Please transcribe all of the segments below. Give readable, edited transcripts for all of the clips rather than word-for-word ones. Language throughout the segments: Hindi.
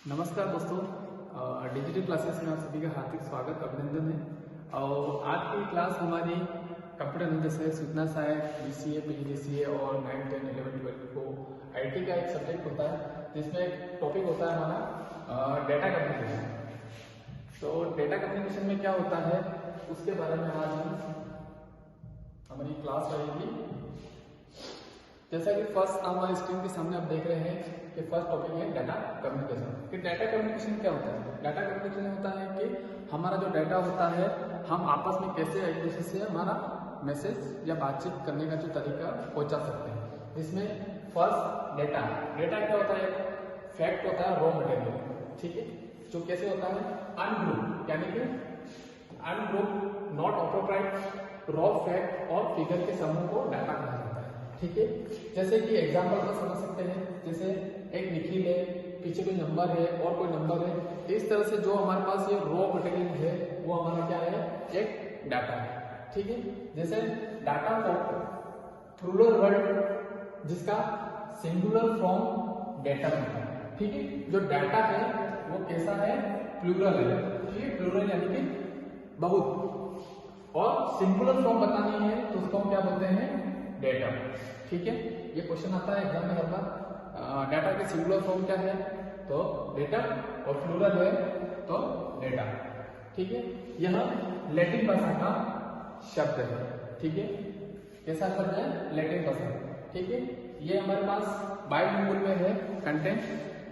नमस्कार दोस्तों, डिजिटल क्लासेस में आप सभी का हार्दिक स्वागत अभिनंदन है। और आज की क्लास हमारी कंप्यूटर नॉलेज जैसे सूचना सहायक BCA, PGDCA और 9, 10, 11, 12 को IT का एक सब्जेक्ट होता है जिसमें एक टॉपिक होता है हमारा डेटा कम्युनिकेशन। तो डेटा कम्युनिकेशन में क्या होता है उसके बारे में आज हमारी क्लास रहेगी। जैसा कि फर्स्ट हमारे स्क्रीन के सामने आप देख रहे हैं कि फर्स्ट टॉपिक है डाटा कम्युनिकेशन। कि डाटा कम्युनिकेशन क्या होता है? डाटा कम्युनिकेशन होता है कि हमारा जो डाटा होता है हम आपस में कैसे एक दूसरे से हमारा मैसेज या बातचीत करने का जो तरीका पहुंचा सकते हैं। जिसमें फर्स्ट डेटा क्या होता है? फैक्ट होता है, रॉ मटेरियल, ठीक है, जो कैसे होता है अनग्रुप, यानी कि ungroup not appropriate raw fact और फिगर के समूह को डाटा कहा जाता है। ठीक है, जैसे कि एग्जाम्पल को समझ सकते हैं, जैसे एक निखिल है, पीछे कोई नंबर है और कोई नंबर है। इस तरह से जो हमारे पास ये रॉ मटेरियल है वो हमारा क्या है? एक डाटा है। ठीक है, जैसे डाटा को प्लूरल वर्ड जिसका सिंगुलर फॉर्म डेटा होता है। ठीक है, जो डाटा है वो कैसा है? प्लूरल है। ठीक है, प्लूरल यानी कि बहुत, और सिंगुलर फॉर्म बतानी है तो उसको हम क्या बोलते हैं? डेटा। ठीक है, ये क्वेश्चन आता है एग्जाम में हर बार। डाटा के सिंगुलर फॉर्म क्या है? तो डेटा, और प्लूरल है तो डेटा। ठीक है, यह लैटिन भाषा का शब्द है। ठीक है, कैसा शब्द है? लैटिन भाषा। ठीक है, ये हमारे पास बाइलिंगुअल में है कंटेंट।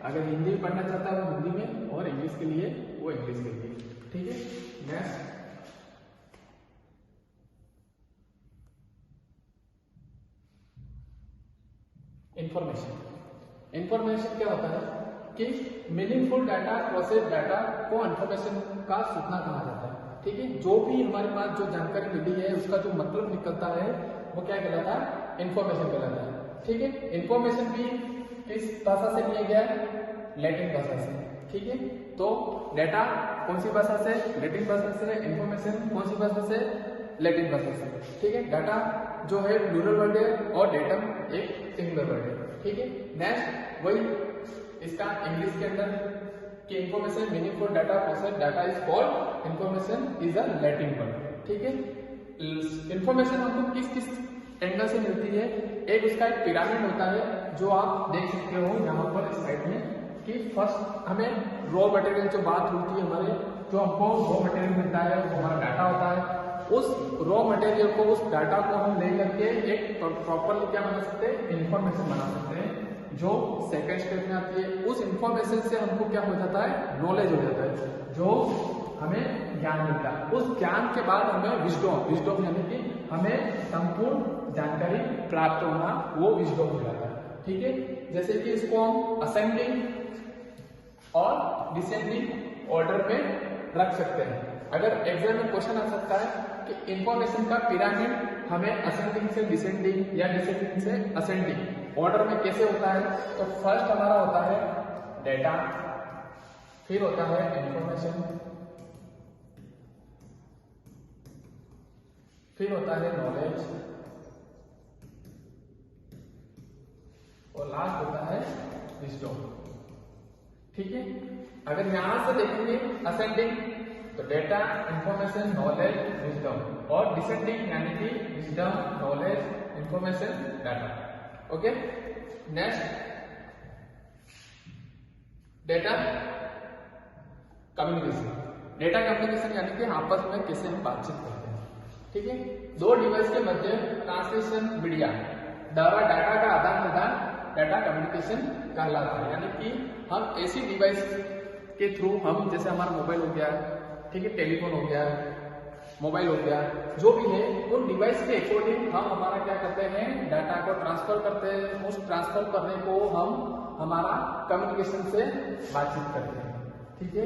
अगर हिंदी में पढ़ना चाहता है वो हिंदी में, और इंग्लिश के लिए वो इंग्लिश के लिए। ठीक है, नेक्स्ट इंफॉर्मेशन क्या होता है कि मीनिंगफुल डाटा, प्रोसेस डाटा को इंफॉर्मेशन का सूचना कहा जाता है। ठीक है, जो भी हमारे पास जो जानकारी मिली है उसका जो मतलब निकलता है वो क्या कहलाता है? इंफॉर्मेशन कहलाता है। ठीक है, इंफॉर्मेशन भी किस भाषा से लिया गया है? लैटिन भाषा से। ठीक है, तो डाटा कौन सी भाषा से? लैटिन भाषा से। इंफॉर्मेशन कौन सी भाषा से? लैटिन भाषा से। ठीक है, डाटा जो है प्लूरल वर्ड है और डेटम एक सिंगुलर वर्ड है। ठीक है, नेक्स्ट वही इसका इंग्लिश के अंदर कि information meaningful data process data is called information is a Latin word. ठीक है, इंफॉर्मेशन हमको किस किस एंगल से मिलती है? एक उसका एक पिरामिड होता है जो आप देख सकते हो यहाँ पर इस साइड में, कि फर्स्ट हमें रॉ मटेरियल जो बात हुई थी हमारे, जो हमको रॉ मटेरियल मिलता है वो हमारा डाटा होता है। उस रॉ मटेरियल को, उस डाटा को हम ले करके एक प्रॉपरली क्या बना सकते हैं? इंफॉर्मेशन बना सकते हैं, जो सेकंड स्टेप में आती है। उस इंफॉर्मेशन से हमको क्या हो जाता है? नॉलेज हो जाता है, जो हमें ज्ञान मिलता है। उस ज्ञान के बाद हमें विजडम यानी कि हमें संपूर्ण जानकारी प्राप्त होना, वो विजडम हो जाता है। ठीक है, जैसे कि इसको हम असेंडिंग और डिसेंडिंग ऑर्डर में रख सकते हैं। अगर एग्जाम में क्वेश्चन आ सकता है कि इंफॉर्मेशन का पिरामिड हमें असेंडिंग से डिसेंडिंग या डिसेंडिंग से असेंडिंग ऑर्डर में कैसे होता है, तो फर्स्ट हमारा होता है डेटा, फिर होता है इंफॉर्मेशन, फिर होता है नॉलेज, और लास्ट होता है विजडम। ठीक है, अगर यहां से देखेंगे असेंडिंग तो डेटा, इंफॉर्मेशन, नॉलेज, विजडम, और डिसेंडिंग यानी कि wisdom, knowledge, information, data. Okay, next data communication. Data communication यानी कि आपस में कैसे हम बातचीत करते हैं। ठीक है, दो डिवाइस के मध्य ट्रांसमिशन मीडिया द्वारा डाटा का आदान प्रदान डाटा कम्युनिकेशन कहलाता है। यानी कि हम ऐसी डिवाइस के थ्रू, हम जैसे हमारा मोबाइल हो गया, ठीक है, टेलीफोन हो गया, मोबाइल हो गया, जो भी है उन डिवाइस के अकॉर्डिंग हम हमारा क्या करते हैं? डाटा को ट्रांसफर करते हैं। उस ट्रांसफर करने को हम हमारा कम्युनिकेशन से बातचीत करते हैं। ठीक है,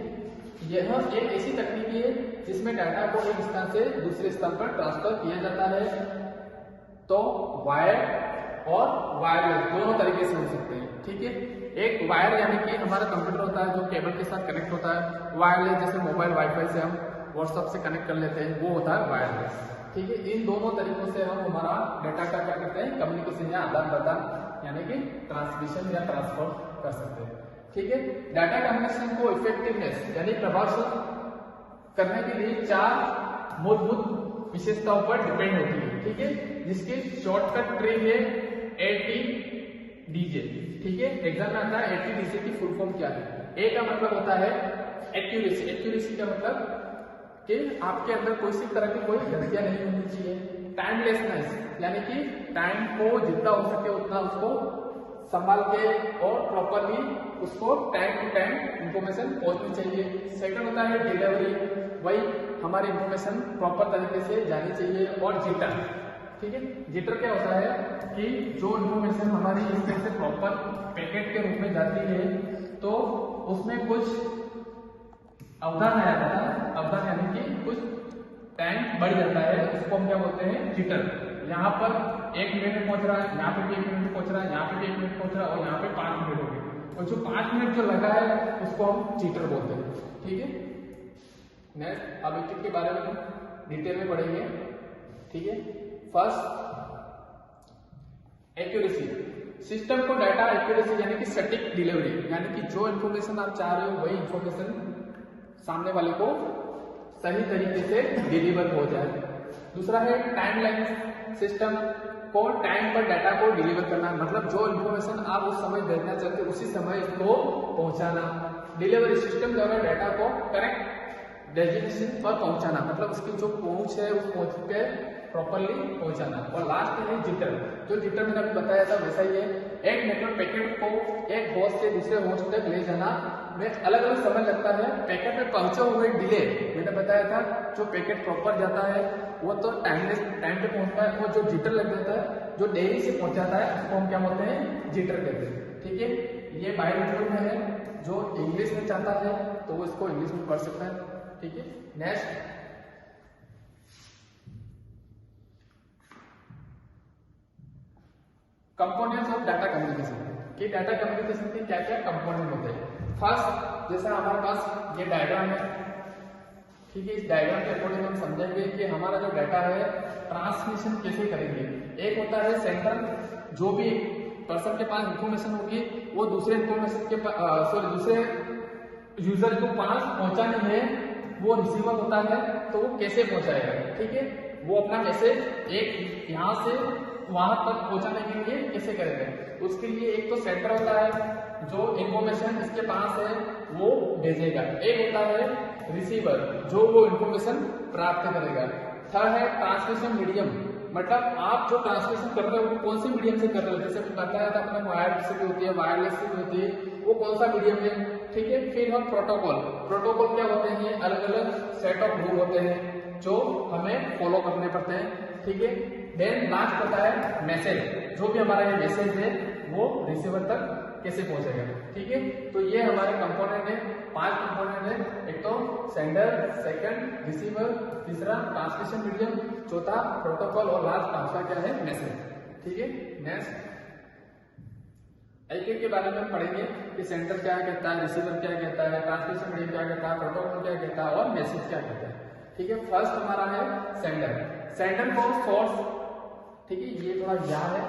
यह एक ऐसी तकनीक है जिसमें डाटा को एक स्थान से दूसरे स्थान पर ट्रांसफर किया जाता है। तो वायर और वायरलेस दोनों तरीके से हो सकते हैं। ठीक है, एक वायर यानी कि हमारा कंप्यूटर होता है जो केबल के साथ कनेक्ट होता है। वायरलेस जैसे मोबाइल वाईफाई से हम व्हाट्सएप से कनेक्ट कर लेते हैं, वो होता है वायरलेस। ठीक है, इन दोनों तरीकों से हम हमारा डाटा का क्या करते हैं? कम्युनिकेशन या आदान प्रदान यानी कि ट्रांसमिशन या ट्रांसफर कर सकते हैं। ठीक है। डाटा कम्युनिकेशन को इफेक्टिवनेस यानी प्रभावशाली करने के लिए 4 मूलभूत विशेषताओं पर डिपेंड होती है, ठीक है, जिसकी शॉर्टकट ट्री है ATDJ, ठीक है। एग्जाम में आता है ATDJ की फुल फॉर्म क्या है। ए का मतलब होता है एक्यूरेसी। एक्यूरेसी का मतलब कि आपके अंदर कोई सी तरह की कोई गलतियां नहीं होनी चाहिए। टाइमलेसनेस यानी कि टाइम को जितना हो सके उतना उसको संभाल के और प्रॉपरली उसको टाइम टू टाइम इंफॉर्मेशन पहुंचनी चाहिए। सेकंड होता है डिलीवरी, वही हमारी इंफॉर्मेशन प्रॉपर तरीके से जानी चाहिए। और जिटर, ठीक है। जिटर क्या होता है कि जो इंफॉर्मेशन हमारी इस तरह से प्रॉपर पैकेट के रूप में जाती है तो उसमें कुछ अवधान आ जाता है। अवधान यानी कि कुछ टाइम बढ़ जाता है, उसको हम क्या बोलते हैं जिटर। यहाँ पर 1 मिनट में पहुंच रहा है, यहाँ पे भी 1 मिनट में पहुंच रहा है, यहाँ पे भी 1 मिनट पहुंच रहा है और यहाँ पे 5 मिनट हो गए, और जो 5 मिनट जो लगा है उसको हम जिटर बोलते हैं, ठीक है। नेक्स्ट अब इस के बारे में डिटेल में पढ़ेंगे, ठीक है। फर्स्ट एक्यूरेसी, सिस्टम को डाटा एक्यूरेसी यानी कि सटीक डिलीवरी, यानी कि जो इन्फॉर्मेशन आप चाह रहे हो वही इन्फॉर्मेशन सामने वाले को सही तरीके से डिलीवर हो जाए। दूसरा है टाइमलाइन, सिस्टम को टाइम पर डाटा को डिलीवर करना, मतलब जो इन्फॉर्मेशन आप उस समय भेजना चाहते उसी समय इसको पहुंचाना। डिलीवरी, सिस्टम द्वारा डाटा को करेक्ट डेस्टिनेशन पर पहुंचाना, मतलब उसकी जो पहुंच है उस पहुंच पे प्रॉपरली पहुंचाना। और लास्ट है जिटर, जो जिटर मैंने अभी बताया था वैसा ही है। एक नेटवर्क पैकेट को एक होस्ट से दूसरे होस्ट तक ले जाना में अलग अलग समय लगता है। पैकेट में पहुंचे हुए डिले मैंने बताया था, जो पैकेट प्रॉपर जाता है वो तो टाइम पे पहुंचता है, और जो जिटर लग जाता है जो देरी से पहुंचाता है उसको हम क्या बोलते हैं जिटर कहते हैं, ठीक है। ये बायोलॉजिकल में है, जो इंग्लिश में चाहता है तो वो इसको इंग्लिश में पढ़ सकता है, ठीक है। Next components of data communication, कि डाटा कम्युनिकेशन के क्या क्या कंपोनेंट होते हैं। फर्स्ट, जैसा हमारे पास ये डायग्राम है, ठीक है। इस डायग्राम के अकॉर्डिंग हम समझेंगे कि हमारा जो डाटा है ट्रांसमिशन कैसे करेंगे। एक होता है सेंटर, जो भी पर्सन के पास इंफॉर्मेशन होगी वो दूसरे इंफॉर्मेशन के दूसरे यूजर को पास पहुंचाने में वो रिसीवर होता है, तो वो कैसे पहुंचाएगा, ठीक है। वो अपना मैसेज एक यहाँ से वहां तक पहुंचाने के लिए कैसे करेंगे, उसके लिए एक तो सेंटर होता है जो इंफॉर्मेशन इसके पास है वो भेजेगा, एक होता है रिसीवर जो वो इंफॉर्मेशन प्राप्त करेगा। थर्ड है ट्रांसमिशन मीडियम, मतलब आप जो ट्रांसमिशन कर रहे हो वो कौन से मीडियम से कर रहे हो, जैसे बताया था अपने वायर्ड से भी होती है, वायरलेस से भी होती है, वो कौन सा मीडियम है, ठीक है। फिर हम प्रोटोकॉल, प्रोटोकॉल क्या होते हैं, अलग अलग सेट ऑफ रूल होते हैं जो हमें फॉलो करने पड़ते हैं, ठीक है। देन लास्ट होता है मैसेज, जो भी हमारा ये मैसेज है वो रिसीवर तक कैसे पहुंचेगा, ठीक है। तो ये हमारे कंपोनेंट है, 5 कंपोनेंट है। एक तो सेंडर, सेकंड रिसीवर, तीसरा ट्रांसमिशन मीडियम, चौथा प्रोटोकॉल और लास्ट पांचवा क्या है मैसेज, ठीक है। नेक्स्ट एक के बारे में पढ़ेंगे कि सेंटर क्या कहता है, रिसीवर क्या कहता है, ट्रांसमिशन मीडियम क्या कहता है, प्रोटोकॉल क्या कहता है और मैसेज क्या कहता है, ठीक है। फर्स्ट हमारा है सेंडर। सेंडर को सोर्स, ठीक है, ये थोड़ा याद है,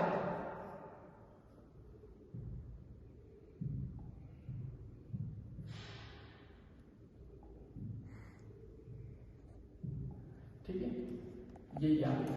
ठीक है, ये याद